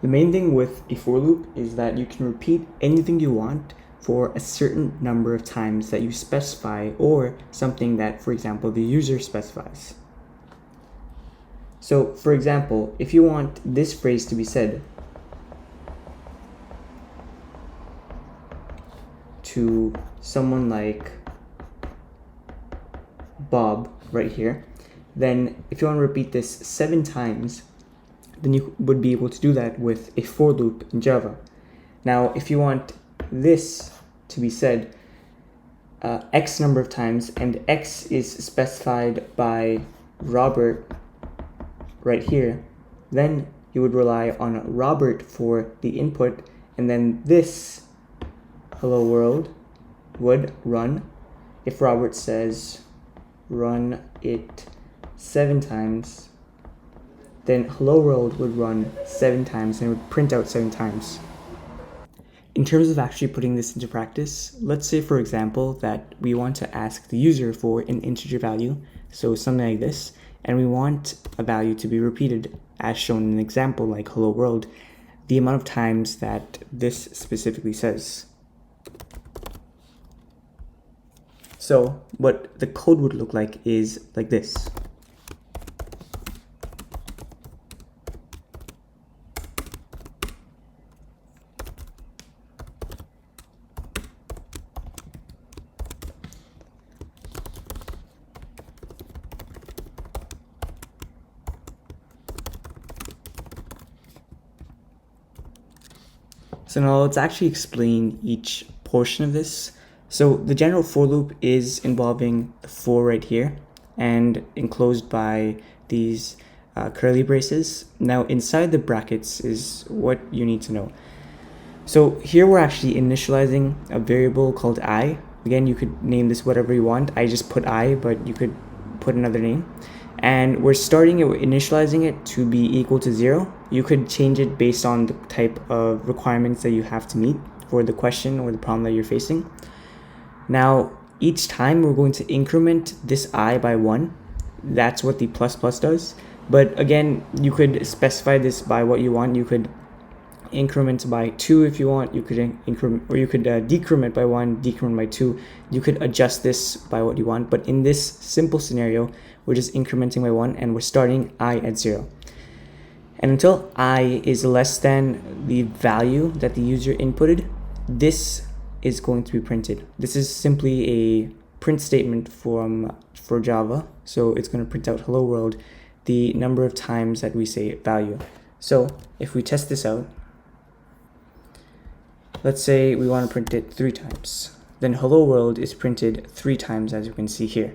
The main thing with a for loop is that you can repeat anything you want for a certain number of times that you specify, or something that, for example, the user specifies. So, for example, if you want this phrase to be said to someone like Bob right here, then if you want to repeat this 7 times, then you would be able to do that with a for loop in Java. Now, if you want this to be said X number of times, and X is specified by Robert right here, then you would rely on Robert for the input, and then this hello world would run. If Robert says run it 7 times, then hello world would run 7 times and it would print out 7 times. In terms of actually putting this into practice, let's say, for example, that we want to ask the user for an integer value, so something like this, and we want a value to be repeated as shown in an example like hello world, the amount of times that this specifically says. So what the code would look like is like this. So now let's actually explain each portion of this. So the general for loop is involving the for right here and enclosed by these curly braces. Now inside the brackets is what you need to know. So here we're actually initializing a variable called I. Again, you could name this whatever you want. I just put I, but you could put another name. And we're starting it, we're initializing it to be equal to 0. You could change it based on the type of requirements that you have to meet for the question or the problem that you're facing. Now, each time we're going to increment this I by 1. That's what the plus plus does. But again, you could specify this by what you want. You could increment by 2 if you want. You could increment, or you could decrement by 1, decrement by 2. You could adjust this by what you want. But in this simple scenario, we're just incrementing by 1 and we're starting I at 0. And until I is less than the value that the user inputted, this is going to be printed. This is simply a print statement for Java. So it's going to print out hello world the number of times that we say value. So if we test this out, let's say we want to print it 3 times. Then hello world is printed 3 times, as you can see here.